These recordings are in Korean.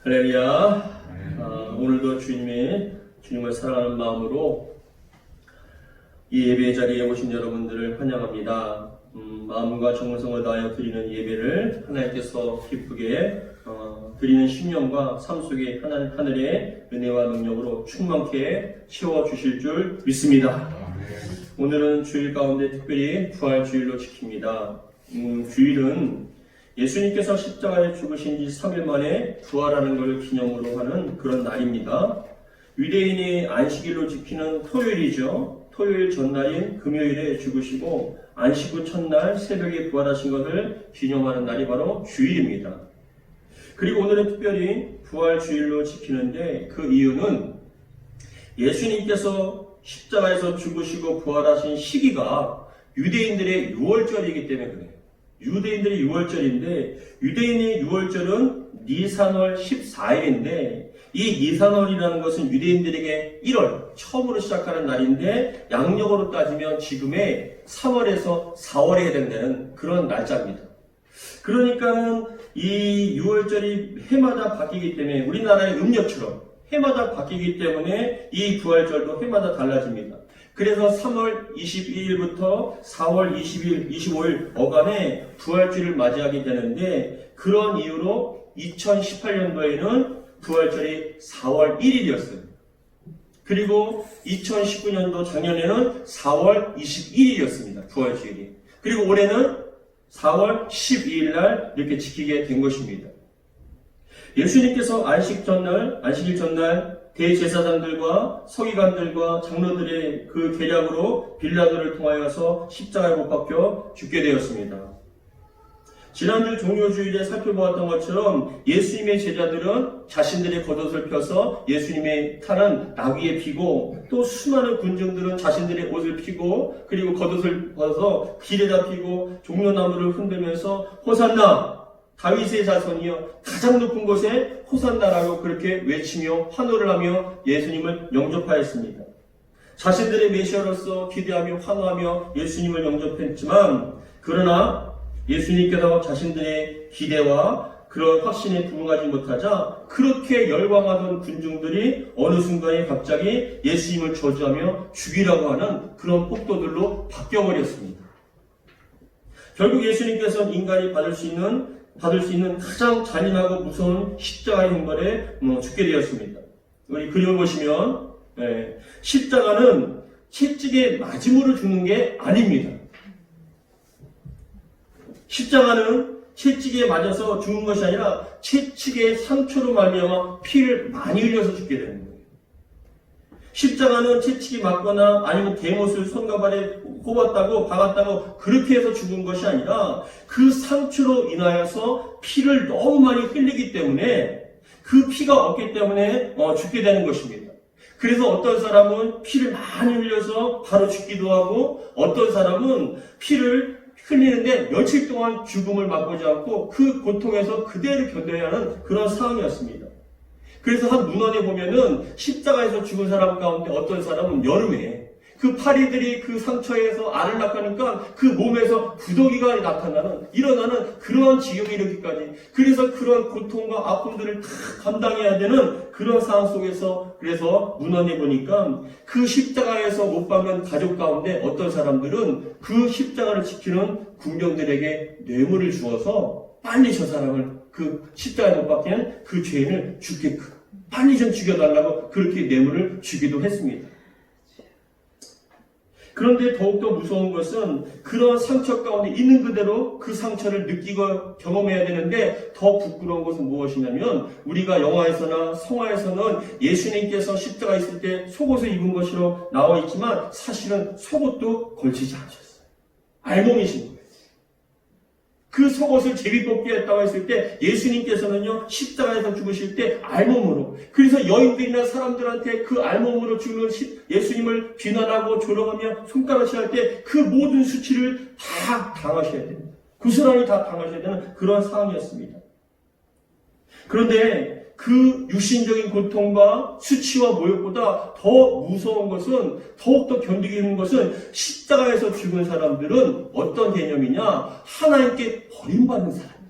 할렐루야. 오늘도 주님을 사랑하는 마음으로 이 예배의 자리에 오신 여러분들을 환영합니다. 마음과 정성을 다하여 드리는 예배를 하나님께서 기쁘게 드리는 심령과 삶 속에 하늘의 은혜와 능력으로 충만케 채워주실 줄 믿습니다. 오늘은 주일 가운데 특별히 부활주일로 지킵니다. 주일은 예수님께서 십자가에 죽으신 지 3일 만에 부활하는 것을 기념으로 하는 그런 날입니다. 유대인이 안식일로 지키는 토요일이죠. 토요일 전날인 금요일에 죽으시고 안식 후 첫날 새벽에 부활하신 것을 기념하는 날이 바로 주일입니다. 그리고 오늘은 특별히 부활주일로 지키는데 그 이유는 예수님께서 십자가에서 죽으시고 부활하신 시기가 유대인들의 유월절이기 때문에 그래요. 유대인들의 유월절인데 유대인의 유월절은 니산월 14일인데 이 니산월이라는 것은 유대인들에게 1월 처음으로 시작하는 날인데 양력으로 따지면 지금의 3월에서 4월에 해당되는 그런 날짜입니다. 그러니까는 이 유월절이 해마다 바뀌기 때문에 우리나라의 음력처럼 해마다 바뀌기 때문에 이 부활절도 해마다 달라집니다. 그래서 3월 22일부터 4월 20일, 25일 어간에 부활주일을 맞이하게 되는데 그런 이유로 2018년도에는 부활절이 4월 1일이었어요. 그리고 2019년도 작년에는 4월 21일이었습니다. 부활주일이. 그리고 올해는 4월 12일 날 이렇게 지키게 된 것입니다. 예수님께서 안식일 전날 대제사장들과 서기관들과 장로들의 그 계략으로 빌라도를 통하여서 십자가에 못 박혀 죽게 되었습니다. 지난주 종료주일에 살펴보았던 것처럼 예수님의 제자들은 자신들의 겉옷을 펴서 예수님의 타는 나귀에 피고 또 수많은 군중들은 자신들의 옷을 피고 그리고 겉옷을 벗어서 길에다 피고 종려나무를 흔들면서 호산나 다윗의 자손이여 가장 높은 곳에 호산나라고 그렇게 외치며 환호를 하며 예수님을 영접하였습니다. 자신들의 메시아로서 기대하며 환호하며 예수님을 영접했지만 그러나 예수님께서 자신들의 기대와 그런 확신에 부응하지 못하자 그렇게 열광하던 군중들이 어느 순간에 갑자기 예수님을 저주하며 죽이라고 하는 그런 폭도들로 바뀌어버렸습니다. 결국 예수님께서는 인간이 받을 수 있는 가장 잔인하고 무서운 십자가의 형벌에 죽게 되었습니다. 우리 그림을 보시면 십자가는 채찍에 맞음으로 죽는 게 아닙니다. 십자가는 채찍에 맞아서 죽는 것이 아니라 채찍의 상처로 말미암아 피를 많이 흘려서 죽게 되는 거예요. 십자가는 채찍이 맞거나 아니면 대못을 손과 발에 꼽았다고 박았다고 그렇게 해서 죽은 것이 아니라 그 상처로 인하여서 피를 너무 많이 흘리기 때문에 그 피가 없기 때문에 죽게 되는 것입니다. 그래서 어떤 사람은 피를 많이 흘려서 바로 죽기도 하고 어떤 사람은 피를 흘리는데 며칠 동안 죽음을 맛보지 않고 그 고통에서 그대로 견뎌야 하는 그런 상황이었습니다. 그래서 한 문헌에 보면은 십자가에서 죽은 사람 가운데 어떤 사람은 여름에 그 파리들이 그 상처에서 알을 낳으니까 그 몸에서 구더기가 일어나는 그러한 지경이 이르기까지 그래서 그런 고통과 아픔들을 다 감당해야 되는 그런 상황 속에서 그래서 문헌에 보니까 그 십자가에서 못 박는 가족 가운데 어떤 사람들은 그 십자가를 지키는 군병들에게 뇌물을 주어서 빨리 저 사람을 그 십자가에 못 박히는 그 죄인을 죽게끔 빨리 좀 죽여달라고 그렇게 뇌물을 주기도 했습니다. 그런데 더욱더 무서운 것은 그런 상처 가운데 있는 그대로 그 상처를 느끼고 경험해야 되는데 더 부끄러운 것은 무엇이냐면 우리가 영화에서나 성화에서는 예수님께서 십자가 있을 때 속옷을 입은 것으로 나와 있지만 사실은 속옷도 걸치지 않으셨어요. 알몸이신 거예요. 그 속옷을 제비뽑기 했다고 했을 때 예수님께서는요 십자가에서 죽으실 때 알몸으로 그래서 여인들이나 사람들한테 그 알몸으로 죽는 예수님을 비난하고 조롱하며 손가락질 할 때 그 모든 수치를 다 당하셔야 됩니다. 고스란히 다 당하셔야 되는 그런 상황이었습니다. 그런데 그 육신적인 고통과 수치와 모욕보다 더 무서운 것은 더욱더 견디기 힘든 것은 십자가에서 죽은 사람들은 어떤 개념이냐 하나님께 버림받는 사람입니다.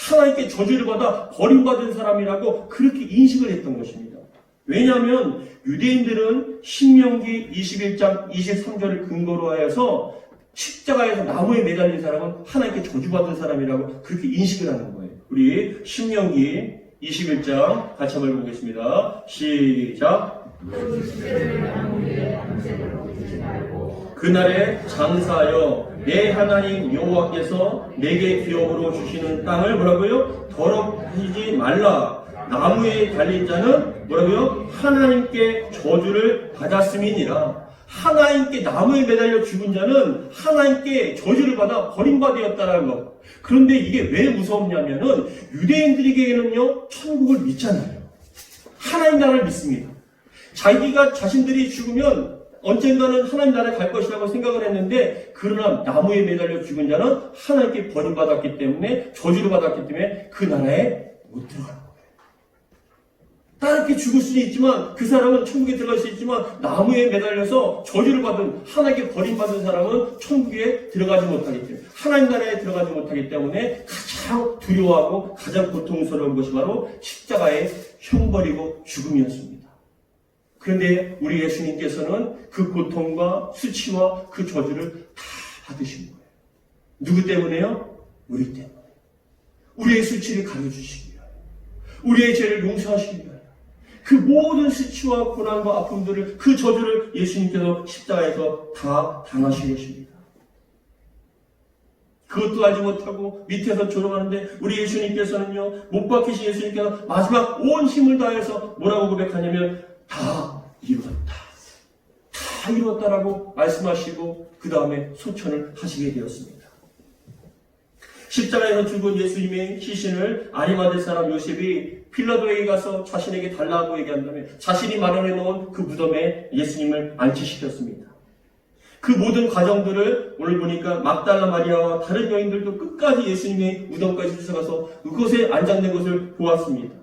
하나님께 저주를 받아 버림받은 사람이라고 그렇게 인식을 했던 것입니다. 왜냐하면 유대인들은 신명기 21장 23절을 근거로 하여서 십자가에서 나무에 매달린 사람은 하나님께 저주받은 사람이라고 그렇게 인식을 하는 거예요. 우리 신명기 21장 같이 한번 읽어보겠습니다. 시작. 그날에 장사하여 내 하나님 여호와께서 내게 기업으로 주시는 땅을 뭐라고요? 더럽히지 말라. 나무에 달린 자는 뭐라고요? 하나님께 저주를 받았음이니라. 하나님께 나무에 매달려 죽은 자는 하나님께 저주를 받아 버림받았다는 것. 그런데 이게 왜 무섭냐면은 유대인들에게는요 천국을 믿잖아요. 하나님 나라를 믿습니다. 자기가 자신들이 죽으면 언젠가는 하나님 나라에 갈 것이라고 생각을 했는데, 그러나 나무에 매달려 죽은 자는 하나님께 버림받았기 때문에, 저주를 받았기 때문에 그 나라에 못 들어가는 거예요. 따르게 죽을 수는 있지만 그 사람은 천국에 들어갈 수 있지만, 나무에 매달려서 저주를 받은, 하나님께 버림받은 사람은 천국에 들어가지 못하기 때문에, 하나님 나라에 들어가지 못하기 때문에 가장 두려워하고 가장 고통스러운 것이 바로 십자가의 형벌이고 죽음이었습니다. 그런데 우리 예수님께서는 그 고통과 수치와 그 저주를 다 받으신 거예요. 누구 때문에요? 우리 때문에. 우리의 수치를 가려주시기 위하여, 우리의 죄를 용서하시기 위하여, 그 모든 수치와 고난과 아픔들을, 그 저주를 예수님께서 십자가에서 다 당하신 것입니다. 그것도 알지 못하고 밑에서 조롱하는데, 우리 예수님께서는요, 못 박히신 예수님께서 마지막 온 힘을 다해서 뭐라고 고백하냐면 다 이루었다. 다 이루었다라고 말씀하시고 그 다음에 소천을 하시게 되었습니다. 십자가에서 죽은 예수님의 시신을 아리마대 사람 요셉이 빌라도에게 가서 자신에게 달라고 얘기한 다음에 자신이 마련해 놓은 그 무덤에 예수님을 안치시켰습니다. 그 모든 과정들을 오늘 보니까 막달라 마리아와 다른 여인들도 끝까지 예수님의 무덤까지 쫓아가서 그곳에 안장된 것을 보았습니다.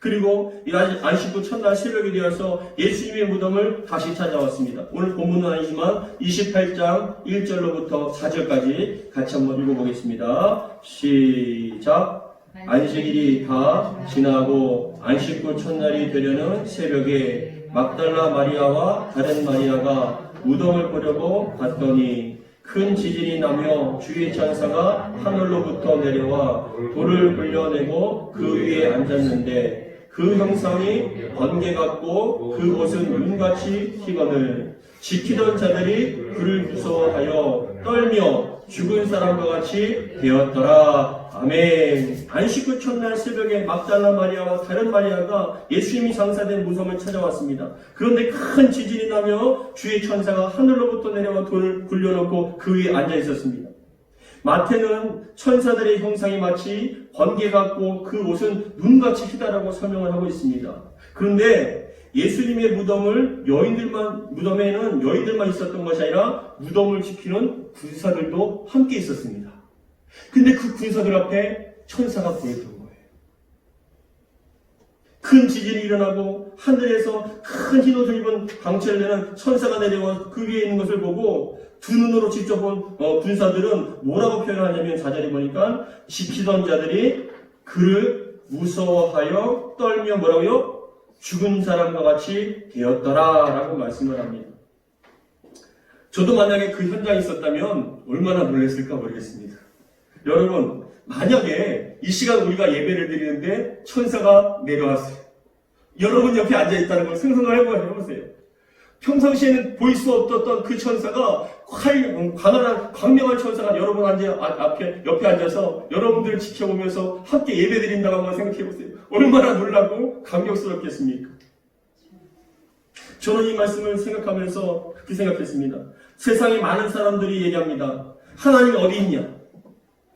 그리고 안식구 첫날 새벽이 되어서 예수님의 무덤을 다시 찾아왔습니다. 오늘 본문은 아니지만 28장 1절로부터 4절까지 같이 한번 읽어보겠습니다. 시작. 안식일이 다 지나고 안식구 첫날이 되려는 새벽에 막달라 마리아와 다른 마리아가 무덤을 보려고 갔더니 큰 지진이 나며 주의 천사가 하늘로부터 내려와 돌을 굴려내고 그 위에 앉았는데, 그 형상이 번개 같고 그 옷은 눈같이 희거늘. 지키던 자들이 그를 무서워하여 떨며 죽은 사람과 같이 되었더라. 아멘. 안식구 첫날 새벽에 막달라 마리아와 다른 마리아가 예수님이 장사된 무덤을 찾아왔습니다. 그런데 큰 지진이 나며 주의 천사가 하늘로부터 내려와 돌을 굴려놓고 그 위에 앉아 있었습니다. 마태는 천사들의 형상이 마치 번개 같고 그 옷은 눈같이 희다라고 설명을 하고 있습니다. 그런데 예수님의 무덤에는 여인들만 있었던 것이 아니라 무덤을 지키는 군사들도 함께 있었습니다. 근데 그 군사들 앞에 천사가 보였던 거예요. 큰 지진이 일어나고 하늘에서 큰 흰옷을 입은 광채를 내는 천사가 내려와 그 위에 있는 것을 보고 두 눈으로 직접 본 군사들은 뭐라고 표현하냐면, 4절에 보니까 지키던 자들이 그를 무서워하여 떨며 뭐라고요? 죽은 사람과 같이 되었더라 라고 말씀을 합니다. 저도 만약에 그 현장에 있었다면 얼마나 놀랐을까 모르겠습니다. 여러분, 만약에 이 시간 우리가 예배를 드리는데 천사가 내려왔어요. 여러분 옆에 앉아있다는 걸 생각을 해보세요. 평상시에는 보일 수 없었던 그 천사가 광활한 광명한 천사가 여러분 옆에 앉아서 여러분들을 지켜보면서 함께 예배드린다고 한번 생각해보세요. 얼마나 놀라고 감격스럽겠습니까? 저는 이 말씀을 생각하면서 그렇게 생각했습니다. 세상에 많은 사람들이 얘기합니다. 하나님이 어디 있냐?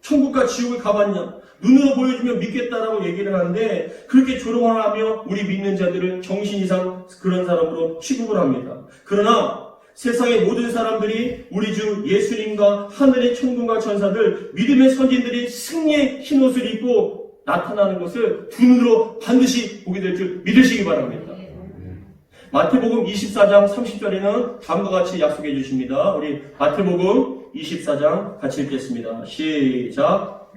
천국과 지옥을 가봤냐? 눈으로 보여주면 믿겠다라고 얘기를 하는데, 그렇게 조롱을 하며 우리 믿는 자들을 정신 이상 그런 사람으로 취급을 합니다. 그러나 세상의 모든 사람들이 우리 주 예수님과 하늘의 천군과 천사들, 믿음의 선진들이 승리의 흰옷을 입고 나타나는 것을 두 눈으로 반드시 보게 될 줄 믿으시기 바랍니다. 마태복음 24장 30절에는 다음과 같이 약속해 주십니다. 우리 마태복음 24장 같이 읽겠습니다. 시작.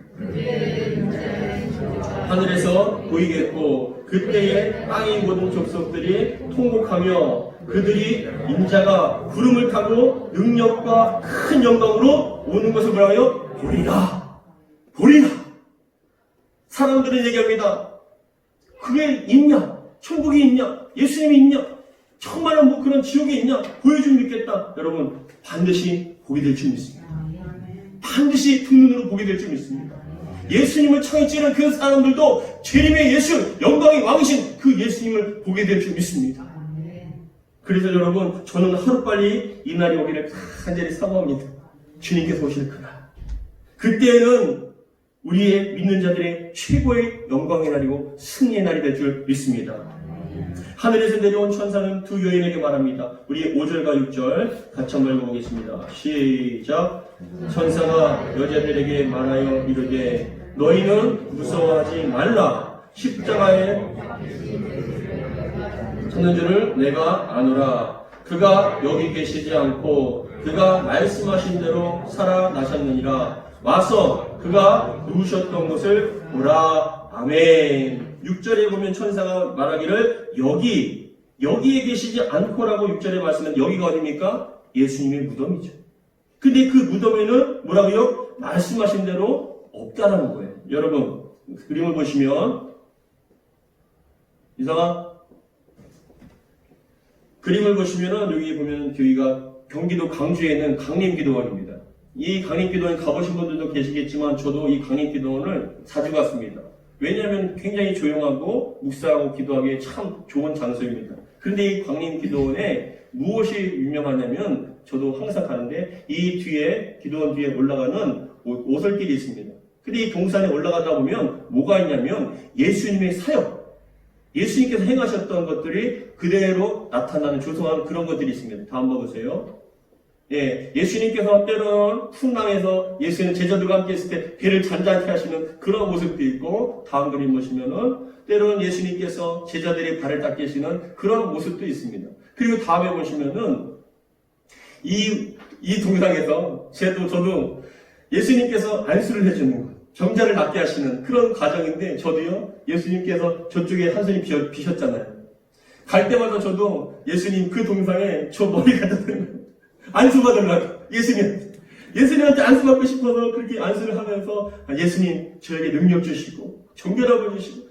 하늘에서 보이겠고 그때에 땅의 모든 족속들이 통곡하며 그들이 인자가 구름을 타고 능력과 큰 영광으로 오는 것을 뭐라고요? 보리라. 보리라. 사람들은 얘기합니다. 그게 있냐? 천국이 있냐? 예수님이 있냐? 정말 뭐 그런 지옥이 있냐? 보여주면 믿겠다. 여러분 반드시 보게 될 줄 믿습니다. 반드시 두 눈으로 보게 될 줄 믿습니다. 예수님을 청에 찌른 그 사람들도 재림의 예수, 영광의 왕이신 그 예수님을 보게 될 줄 믿습니다. 그래서 여러분 저는 하루빨리 이 날이 오기를 간절히 사모합니다. 주님께서 오실 그날. 그때는 우리의 믿는 자들의 최고의 영광의 날이고 승리의 날이 될 줄 믿습니다. 하늘에서 내려온 천사는 두 여인에게 말합니다. 우리 5절과 6절 같이 한번 읽어보겠습니다. 시작. 천사가 여자들에게 말하여 이르되 너희는 무서워하지 말라. 십자가에 섰는 줄을 내가 아노라. 그가 여기 계시지 않고 그가 말씀하신 대로 살아나셨느니라. 와서 그가 누우셨던 곳을 보라. 아멘. 6절에 보면 천사가 말하기를 여기에 계시지 않고라고 6절에 말씀은 여기가 어디입니까? 예수님의 무덤이죠. 근데 그 무덤에는 뭐라고요? 말씀하신 대로 없다라는 거예요. 여러분 그림을 보시면 이상아 그림을 보시면은 여기 보면 여기가 경기도 광주에 있는 강림기도원입니다. 이 강림기도원 가보신 분들도 계시겠지만 저도 이 강림기도원을 자주 갔습니다. 왜냐하면 굉장히 조용하고 묵상하고 기도하기에 참 좋은 장소입니다. 그런데 이 강림기도원에 무엇이 유명하냐면 저도 항상 가는데 이 뒤에 기도원 뒤에 올라가는 오솔길이 있습니다. 근데 이 동산에 올라가다 보면 뭐가 있냐면 예수님의 사역, 예수님께서 행하셨던 것들이 그대로 나타나는 조성한 그런 것들이 있습니다. 다 한번 보세요. 예, 예수님께서 때로는 풍랑에서 예수님 제자들과 함께 있을 때 배를 잔잔케 하시는 그런 모습도 있고, 다음 그림 보시면은 때로는 예수님께서 제자들의 발을 닦으시는 그런 모습도 있습니다. 그리고 다음에 보시면은 이 동상에서 저도 예수님께서 안수를 해주는 것, 정자를 낫게 하시는 그런 과정인데 저도요 예수님께서 저쪽에 한손이 비셨잖아요. 갈 때마다 저도 예수님 그 동상에 저 머리 갖다 대는 거예요. 안수 받으려고 예수님한테 안수 받고 싶어서 그렇게 안수를 하면서 예수님 저에게 능력 주시고 정결하고 주시고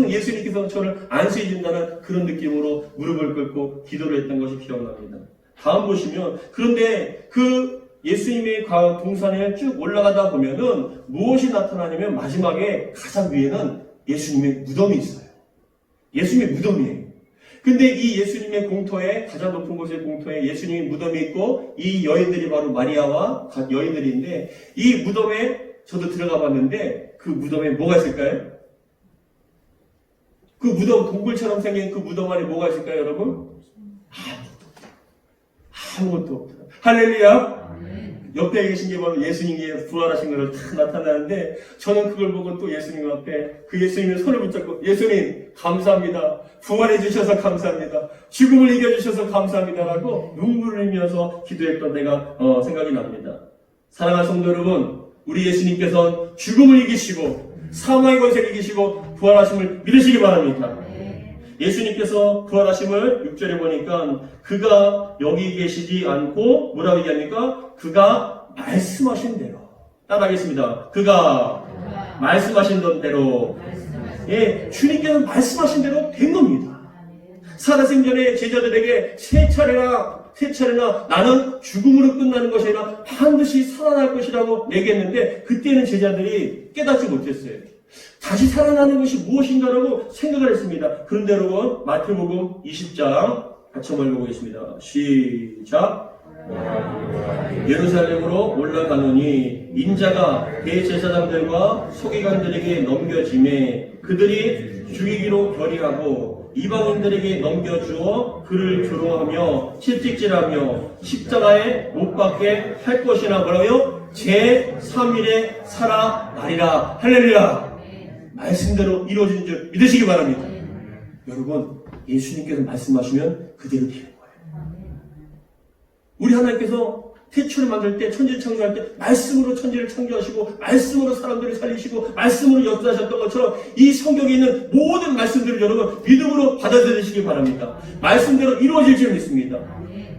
예수님께서 저를 안수해 준다는 그런 느낌으로 무릎을 꿇고 기도를 했던 것이 기억납니다. 다음 보시면 그런데 그 예수님의 동산에 쭉 올라가다 보면은 무엇이 나타나냐면 마지막에 가장 위에는 예수님의 무덤이 있어요. 예수님의 무덤이에요. 근데 이 예수님의 공터에 가장 높은 곳의 공터에 예수님의 무덤이 있고 이 여인들이 바로 마리아와 여인들인데 이 무덤에 저도 들어가 봤는데 그 무덤에 뭐가 있을까요? 그 무덤 동굴처럼 생긴 그 무덤 안에 뭐가 있을까요, 여러분? 아무것도 없다. 할렐루야. 옆에 계신 게 바로 예수님이 부활하신 것을 다 나타나는데 저는 그걸 보고 또 예수님 앞에 그 예수님의 손을 붙잡고 예수님 감사합니다. 부활해 주셔서 감사합니다. 죽음을 이겨주셔서 감사합니다라고 눈물을 흘리면서 기도했던 내가 생각이 납니다. 사랑하는 성도 여러분, 우리 예수님께서는 죽음을 이기시고 사망의 권세를 이기시고 부활하심을 믿으시기 바랍니다. 예수님께서 부활하심을 6절에 보니까 그가 여기 계시지 않고 뭐라고 얘기합니까? 그가 말씀하신 대로. 따라하겠습니다. 그가 말씀하신 대로. 예, 주님께서 말씀하신 대로 된 겁니다. 살아생전에 제자들에게 세 차례나 나는 죽음으로 끝나는 것이 아니라 반드시 살아날 것이라고 얘기했는데 그때는 제자들이 깨닫지 못했어요. 다시 살아나는 것이 무엇인가라고 생각을 했습니다. 그런데 여러분 마태복음 20장 같이 한번 읽어보겠습니다. 시작. 예루살렘으로 올라가노니 인자가 대제사장들과 서기관들에게 넘겨짐에 그들이 죽이기로 결의하고 이방인들에게 넘겨주어 그를 조롱하며 채찍질하며 십자가에 못 박게 할 것이나 뭐라고요? 제3일에 살아나리라. 할렐루야. 말씀대로 이루어진 줄 믿으시기 바랍니다. 여러분 예수님께서 말씀하시면 그대로 되는 거예요. 우리 하나님께서 태초를 만들 때, 천지를 창조할 때 말씀으로 천지를 창조하시고 말씀으로 사람들을 살리시고 말씀으로 역사하셨던 것처럼 이 성경에 있는 모든 말씀들을 여러분 믿음으로 받아들이시기 바랍니다. 말씀대로 이루어질 줄 믿습니다.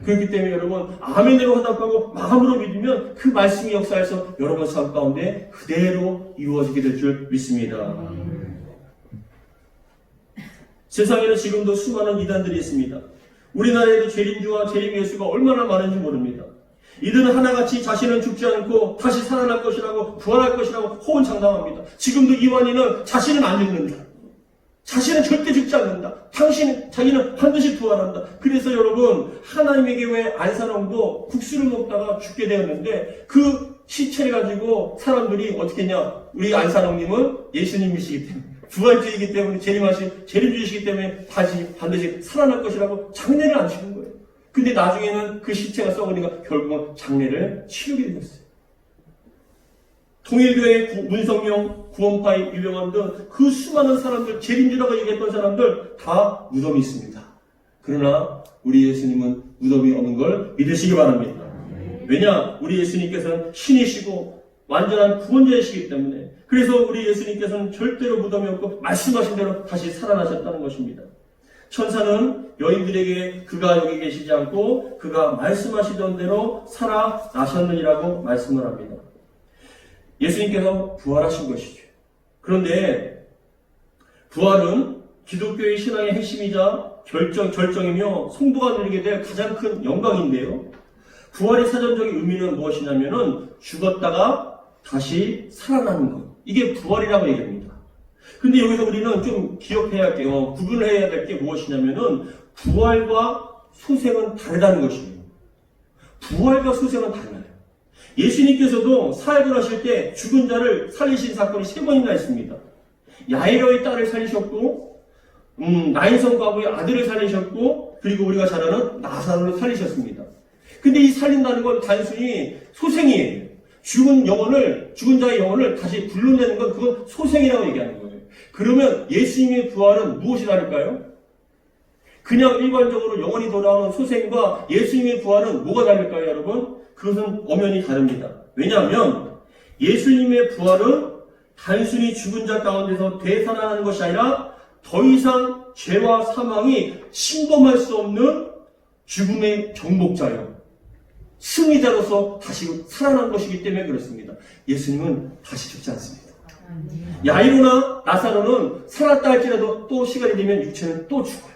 그렇기 때문에 여러분 아멘으로 화답하고 마음으로 믿으면 그 말씀이 역사해서 여러분 삶 가운데 그대로 이루어지게 될 줄 믿습니다. 세상에는 지금도 수많은 이단들이 있습니다. 우리나라에도 재림주와 재림예수가 얼마나 많은지 모릅니다. 이들은 하나같이 자신은 죽지 않고 다시 살아날 것이라고 부활할 것이라고 호언장담합니다. 지금도 이완이는 자신은 안 죽는다. 자신은 절대 죽지 않는다. 자기는 반드시 부활한다. 그래서 여러분 하나님의 교회 안산홍도 국수를 먹다가 죽게 되었는데 그 시체를 가지고 사람들이 어떻게 했냐. 우리 안산홍님은 예수님이시기 때문에 부활주의이기 때문에 재림주의이시기 때문에 다시 반드시 살아날 것이라고 장례를 안 치는 거예요. 근데 나중에는 그 시체가 썩으니까 결국은 장례를 치르게 되었어요. 통일교회 문성명, 구원파의 유명한 등 그 수많은 사람들, 재림주라고 얘기했던 사람들 다 무덤이 있습니다. 그러나 우리 예수님은 무덤이 없는 걸 믿으시기 바랍니다. 왜냐? 우리 예수님께서는 신이시고 완전한 구원자이시기 때문에 그래서 우리 예수님께서는 절대로 무덤이 없고 말씀하신 대로 다시 살아나셨다는 것입니다. 천사는 여인들에게 그가 여기 계시지 않고 그가 말씀하시던 대로 살아나셨느니라고 말씀을 합니다. 예수님께서 부활하신 것이죠. 그런데 부활은 기독교의 신앙의 핵심이자 결정이며 성도가 누리게 될 가장 큰 영광인데요. 부활의 사전적인 의미는 무엇이냐면은 죽었다가 다시 살아나는 것. 이게 부활이라고 얘기합니다. 근데 여기서 우리는 좀 기억해야 할게요. 구분을 해야 될 게 무엇이냐면은 부활과 소생은 다르다는 것이에요. 부활과 소생은 달라요. 예수님께서도 사역을 하실 때 죽은 자를 살리신 사건이 3번이나 있습니다. 야이로의 딸을 살리셨고, 나인성 과부의 아들을 살리셨고, 그리고 우리가 잘 아는 나사로를 살리셨습니다. 근데 이 살린다는 건 단순히 소생이에요. 죽은 자의 영혼을 다시 불러내는 건 그건 소생이라고 얘기하는 거예요. 그러면 예수님의 부활은 무엇이 다를까요? 그냥 일반적으로 영혼이 돌아오는 소생과 예수님의 부활은 뭐가 다를까요, 여러분? 그것은 엄연히 다릅니다. 왜냐하면 예수님의 부활은 단순히 죽은 자 가운데서 되살아나는 것이 아니라 더 이상 죄와 사망이 침범할 수 없는 죽음의 정복자요. 승리자로서 다시 살아난 것이기 때문에 그렇습니다. 예수님은 다시 죽지 않습니다. 야이로나 나사로는 살았다 할지라도 또 시간이 되면 육체는 또 죽어요.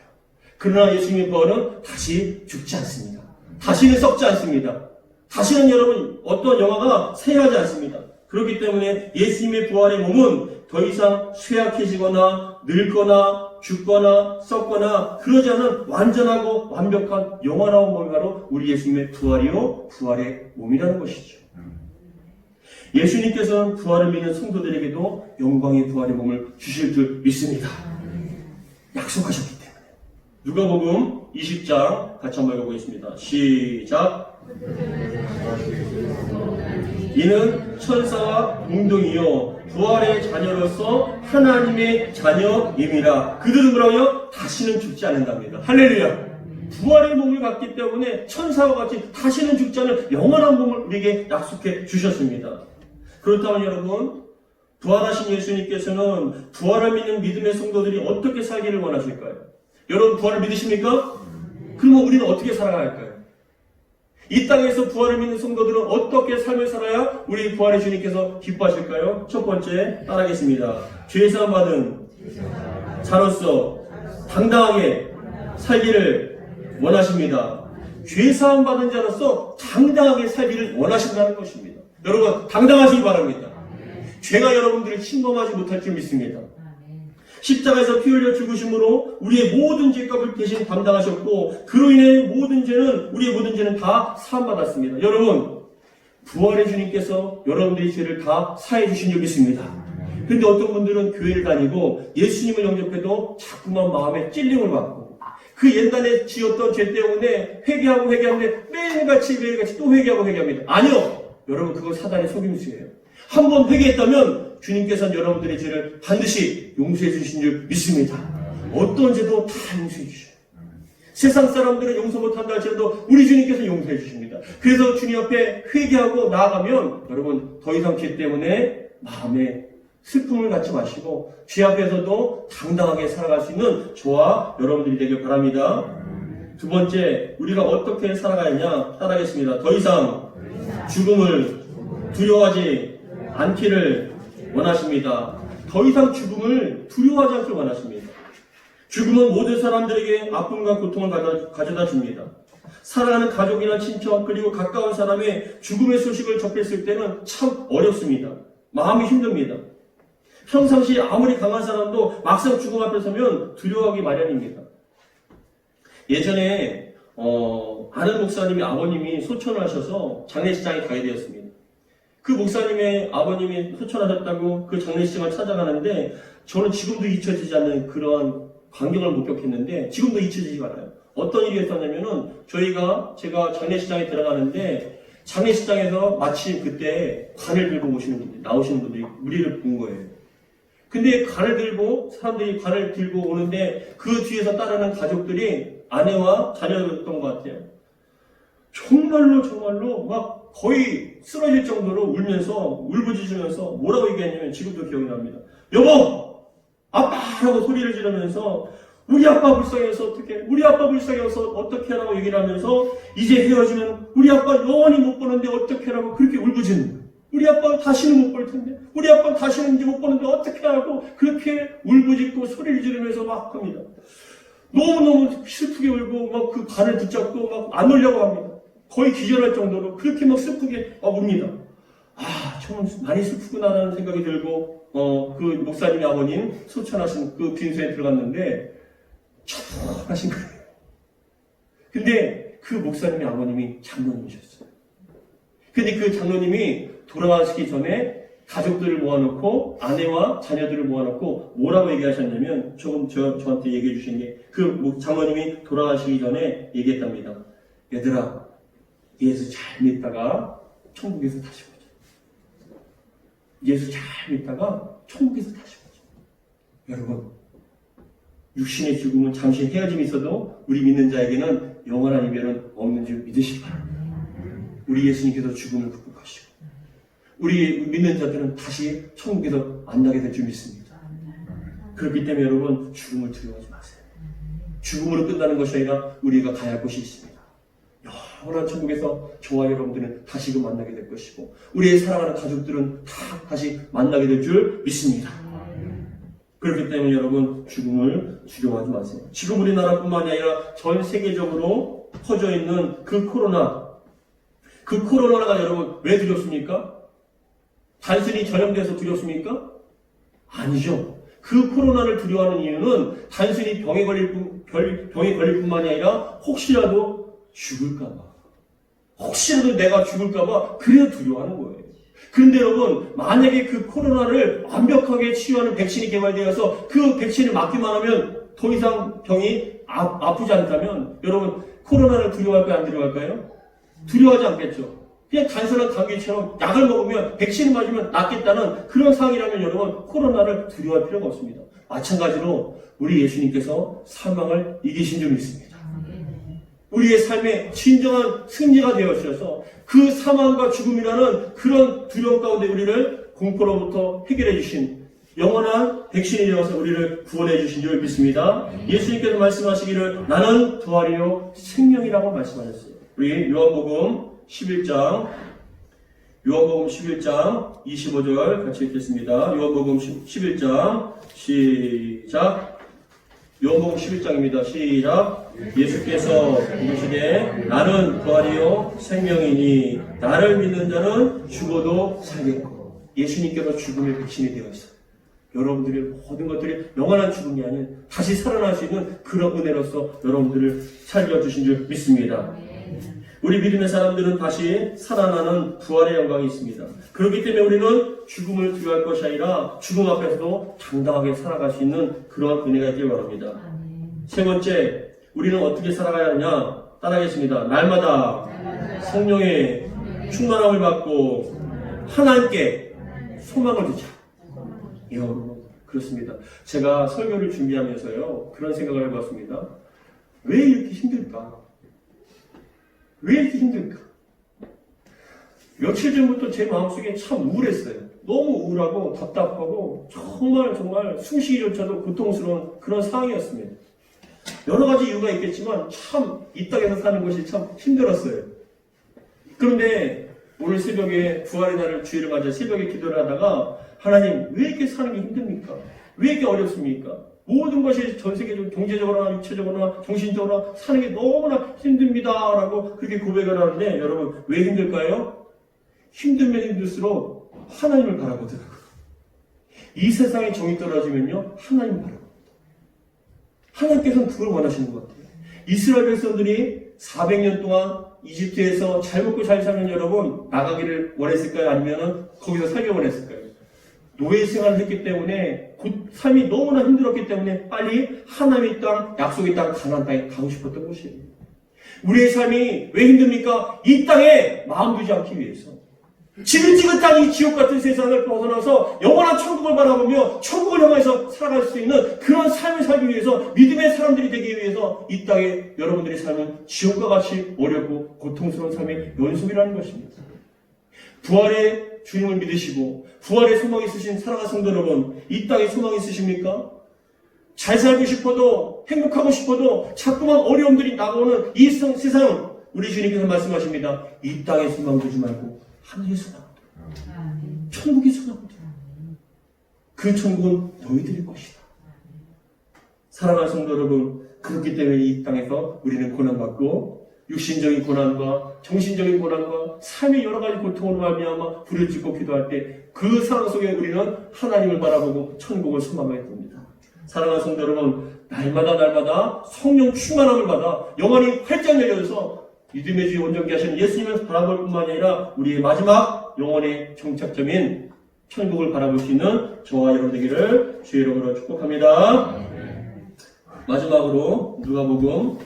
그러나 예수님의 부활은 다시 죽지 않습니다. 다시는 썩지 않습니다. 다시는 여러분 어떤 영화가 쇠하지 않습니다. 그렇기 때문에 예수님의 부활의 몸은 더 이상 쇠약해지거나 늙거나 죽거나 썩거나 그러지 않은 완전하고 완벽한 영원한 몸이 바로 우리 예수님의 부활이요 부활의 몸이라는 것이죠. 예수님께서는 부활을 믿는 성도들에게도 영광의 부활의 몸을 주실 줄 믿습니다. 약속하셨기 때문에. 누가복음 20장 같이 한번 읽어보겠습니다. 시작. 이는 천사와 동등이요 부활의 자녀로서 하나님의 자녀임이라. 그들은 뭐라고요? 다시는 죽지 않는답니다. 할렐루야. 부활의 몸을 갖기 때문에 천사와 같이 다시는 죽지 않을 영원한 몸을 우리에게 약속해 주셨습니다. 그렇다면 여러분, 부활하신 예수님께서는 부활을 믿는 믿음의 성도들이 어떻게 살기를 원하실까요? 여러분 부활을 믿으십니까? 그러면 우리는 어떻게 살아가야 할까요? 이 땅에서 부활을 믿는 성도들은 어떻게 삶을 살아야 우리 부활의 주님께서 기뻐하실까요? 첫 번째 따라하겠습니다. 죄사함 받은 자로서 당당하게 살기를 원하십니다. 죄사함 받은 자로서 당당하게 살기를 원하신다는 것입니다. 여러분 당당하시기 바랍니다. 죄가 여러분들을 침범하지 못할 줄 믿습니다. 십자가에서 피 흘려 죽으심으로 우리의 모든 죄값을 대신 담당하셨고 그로 인해 우리의 모든 죄는 다 사함받았습니다. 여러분 부활의 주님께서 여러분들의 죄를 다 사해 주신 줄 믿습니다. 그런데 어떤 분들은 교회를 다니고 예수님을 영접해도 자꾸만 마음에 찔림을 받고 그 옛날에 지었던 죄 때문에 회개하는데 매일같이 또 회개합니다. 아니요. 여러분 그건 사단의 속임수예요. 한 번 회개했다면 주님께서는 여러분들의 죄를 반드시 용서해 주신 줄 믿습니다. 어떤 죄도 다 용서해 주셔요. 세상 사람들은 용서 못한다 할지라도 우리 주님께서 용서해 주십니다. 그래서 주님 앞에 회개하고 나아가면 여러분 더 이상 죄 때문에 마음에 슬픔을 갖지 마시고 죄 앞에서도 당당하게 살아갈 수 있는 저와 여러분들이 되길 바랍니다. 두 번째, 우리가 어떻게 살아가느냐 따라하겠습니다. 더 이상 죽음을 두려워하지 않기를 원하십니다. 더 이상 죽음을 두려워하지 않기를 원하십니다. 죽음은 모든 사람들에게 아픔과 고통을 가져다 줍니다. 사랑하는 가족이나 친척 그리고 가까운 사람의 죽음의 소식을 접했을 때는 참 어렵습니다. 마음이 힘듭니다. 평상시 아무리 강한 사람도 막상 죽음 앞에 서면 두려워하기 마련입니다. 예전에 아는 목사님의 아버님이 소천을 하셔서 장례식장에 가게 되었습니다. 그 목사님의 아버님이 소천하셨다고 그 장례식장을 찾아가는데 저는 지금도 잊혀지지 않는 그러한 광경을 목격했는데 지금도 잊혀지지 않아요. 어떤 일이 있었냐면은 제가 장례식장에 들어가는데 장례식장에서 마침 그때 관을 들고 나오시는 분들이 우리를 본 거예요. 근데 사람들이 관을 들고 오는데 그 뒤에서 따르는 가족들이 아내와 자녀였던 것 같아요. 정말로 막 거의 쓰러질 정도로 울부짖으면서 뭐라고 얘기했냐면 지금도 기억이 납니다. 여보! 아빠라고 소리를 지르면서 우리 아빠 불쌍해서 어떻게 하라고 얘기를 하면서 이제 헤어지면 우리 아빠 영원히 못 보는데 어떻게 하라고 그렇게 울부짖는 거예요. 우리 아빠 다시는 못 볼 텐데 우리 아빠 다시는 이제 못 보는데 어떻게 하라고 그렇게 울부짖고 소리를 지르면서 막 합니다. 너무너무 슬프게 울고 막 그 관을 붙잡고 막 안 울려고 합니다. 거의 기절할 정도로 그렇게 막 슬프게 막 웁니다. 참 많이 슬프구나라는 생각이 들고 그 목사님의 아버님 소천하신 그 빈소에 들어갔는데 초라하신 거예요. 근데 그 목사님의 아버님이 장로님이셨어요. 근데 그 장로님이 돌아가시기 전에 가족들을 모아놓고 아내와 자녀들을 모아놓고 뭐라고 얘기하셨냐면 저한테 얘기해 주신 게 그 장로님이 돌아가시기 전에 얘기했답니다. 얘들아, 예수 잘 믿다가 천국에서 다시 보자. 예수 잘 믿다가 천국에서 다시 보자. 여러분, 육신의 죽음은 잠시 헤어짐이 있어도 우리 믿는 자에게는 영원한 이별은 없는 줄 믿으시기 바랍니다. 우리 예수님께서 죽음을 극복하시고 우리 믿는 자들은 다시 천국에서 만나게 될 줄 믿습니다. 그렇기 때문에 여러분 죽음을 두려워하지 마세요. 죽음으로 끝나는 것이 아니라 우리가 가야 할 곳이 있습니다. 영원한 천국에서 저와 여러분들은 다시금 만나게 될 것이고 우리의 사랑하는 가족들은 다 다시 만나게 될 줄 믿습니다. 그렇기 때문에 여러분 죽음을 두려워하지 마세요. 지금 우리나라뿐만이 아니라 전 세계적으로 퍼져 있는 그 코로나가 여러분 왜 두렵습니까? 단순히 전염돼서 두렵습니까? 아니죠. 그 코로나를 두려워하는 이유는 단순히 병에 걸릴 뿐만이 아니라 혹시라도 죽을까봐. 혹시라도 내가 죽을까봐 그래서 두려워하는 거예요. 그런데 여러분 만약에 그 코로나를 완벽하게 치유하는 백신이 개발되어서 그 백신을 맞기만 하면 더 이상 병이 아프지 않다면 여러분 코로나를 두려워할까요? 안 두려워할까요? 두려워하지 않겠죠. 그냥 단순한 감기처럼 약을 먹으면 백신을 맞으면 낫겠다는 그런 상황이라면 여러분 코로나를 두려워할 필요가 없습니다. 마찬가지로 우리 예수님께서 사망을 이기신 줄 믿습니다. 우리의 삶의 진정한 승리가 되어주셔서 그 사망과 죽음이라는 그런 두려움 가운데 우리를 공포로부터 해결해 주신 영원한 백신이 되어서 우리를 구원해 주신 줄 믿습니다. 예수님께서 말씀하시기를 나는 부활이요 생명이라고 말씀하셨어요. 우리 요한복음 11장 25절 같이 읽겠습니다. 요한복음 11장 시작. 요한복음 11장입니다. 시작. 예수께서 이르시되 나는 부활이요 생명이니 나를 믿는 자는 죽어도 살겠고. 예수님께서 죽음의 백신이 되어 있어요. 여러분들의 모든 것들이 영원한 죽음이 아닌 다시 살아날 수 있는 그런 은혜로서 여러분들을 살려주신 줄 믿습니다. 우리 믿음의 사람들은 다시 살아나는 부활의 영광이 있습니다. 그렇기 때문에 우리는 죽음을 두려워할 것이 아니라 죽음 앞에서도 당당하게 살아갈 수 있는 그러한 은혜가 있길 바랍니다. 세 번째, 우리는 어떻게 살아가야 하냐? 따라하겠습니다. 날마다 성령의 충만함을 받고 하나님께 소망을 두자. 여러분, 그렇습니다. 제가 설교를 준비하면서요 그런 생각을 해봤습니다. 왜 이렇게 힘들까? 왜 이렇게 힘들까? 며칠 전부터 제 마음속에 참 우울했어요. 너무 우울하고 답답하고 정말 숨쉬기조차도 고통스러운 그런 상황이었습니다. 여러 가지 이유가 있겠지만 참 이 땅에서 사는 것이 참 힘들었어요. 그런데 오늘 새벽에 부활의 날을 주일을 맞아 새벽에 기도를 하다가 하나님 왜 이렇게 사는 게 힘듭니까? 왜 이렇게 어렵습니까? 모든 것이 전 세계적으로 경제적으로나 육체적으로나 정신적으로나 사는 게 너무나 힘듭니다 라고 그렇게 고백을 하는데 여러분 왜 힘들까요? 힘들면 힘들수록 하나님을 바라보더라고요. 이 세상에 정이 떨어지면요 하나님 바라봅니다. 하나님께서는 그걸 원하시는 것 같아요. 이스라엘 백성들이 400년 동안 이집트에서 잘 먹고 잘 사는 여러분 나가기를 원했을까요? 아니면 거기서 살기 원했을까요? 노예 생활을 했기 때문에 삶이 너무나 힘들었기 때문에 빨리 하나님의 땅, 약속의 땅, 가나안 땅에 가고 싶었던 것이에요. 우리의 삶이 왜 힘듭니까? 이 땅에 마음 두지 않기 위해서. 지긋지긋한 이 지옥 같은 세상을 벗어나서 영원한 천국을 바라보며 천국을 향해서 살아갈 수 있는 그런 삶을 살기 위해서 믿음의 사람들이 되기 위해서 이 땅에 여러분들의 삶은 지옥과 같이 어렵고 고통스러운 삶의 연속이라는 것입니다. 부활의 주님을 믿으시고 부활의 소망이 있으신 사랑하는 성도 여러분, 이 땅에 소망이 있으십니까? 잘 살고 싶어도 행복하고 싶어도 자꾸만 어려움들이 나오는 이 세상 우리 주님께서 말씀하십니다. 이 땅에 소망 두지 말고 하늘의 소망, 천국의 소망. 그 천국은 너희들의 것이다. 사랑하는 성도 여러분, 그렇기 때문에 이 땅에서 우리는 고난받고 육신적인 고난과 정신적인 고난과 삶의 여러 가지 고통으로 말미암아 불을 짓고 기도할 때 그 상황 속에 우리는 하나님을 바라보고 천국을 소망하게 됩니다. 사랑하는 성도 여러분, 날마다 성령 충만함을 받아 영혼이 활짝 열려서 믿음의 주 온전케 하시는 예수님을 바라볼 뿐만 아니라 우리의 마지막 영혼의 정착점인 천국을 바라볼 수 있는 저와 여러분 되기를 주의 이름으로 축복합니다. 마지막으로 누가복음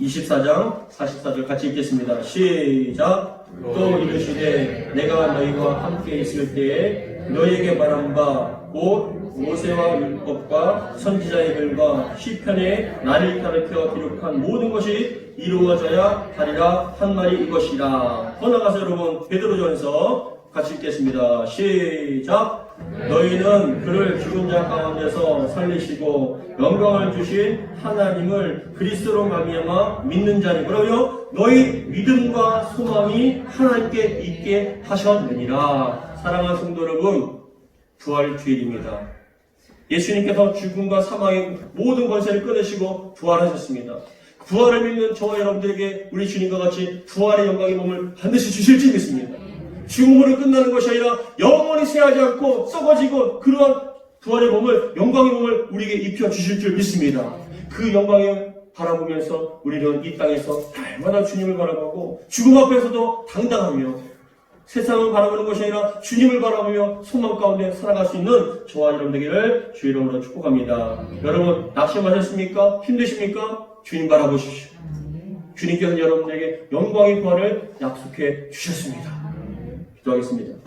24장 44절 같이 읽겠습니다. 시작. 또 이르시되 내가 너희와 함께 있을 때에 너희에게 말한 바 곧 모세와 율법과 선지자의 글과 시편에 나를 가르쳐 기록한 모든 것이 이루어져야 하리라 한 말이 이것이라. 더 나가서 여러분 베드로전서 같이 읽겠습니다. 시작. 너희는 그를 죽은 자 가운데서 살리시고 영광을 주신 하나님을 그리스도로 말미암아 믿는 자니 뭐라고요? 너희 믿음과 소망이 하나님께 있게 하셨느니라. 사랑하는 성도 여러분, 부활 주일입니다. 예수님께서 죽음과 사망의 모든 권세를 끊으시고 부활하셨습니다. 부활을 믿는 저와 여러분들에게 우리 주님과 같이 부활의 영광의 몸을 반드시 주실지 믿습니다. 죽음으로 끝나는 것이 아니라 영원히 쇠하지 않고 썩어지고 그러한 부활의 몸을, 영광의 몸을 우리에게 입혀주실 줄 믿습니다. 그 영광을 바라보면서 우리는 이 땅에서 날마다 주님을 바라보고 죽음 앞에서도 당당하며 세상을 바라보는 것이 아니라 주님을 바라보며 소망 가운데 살아갈 수 있는 저와 여러분 되기를 주의 이름으로 축복합니다. 여러분 낙심하셨습니까? 힘드십니까? 주님 바라보십시오. 주님께서 여러분에게 영광의 부활을 약속해 주셨습니다. 기도하겠습니다.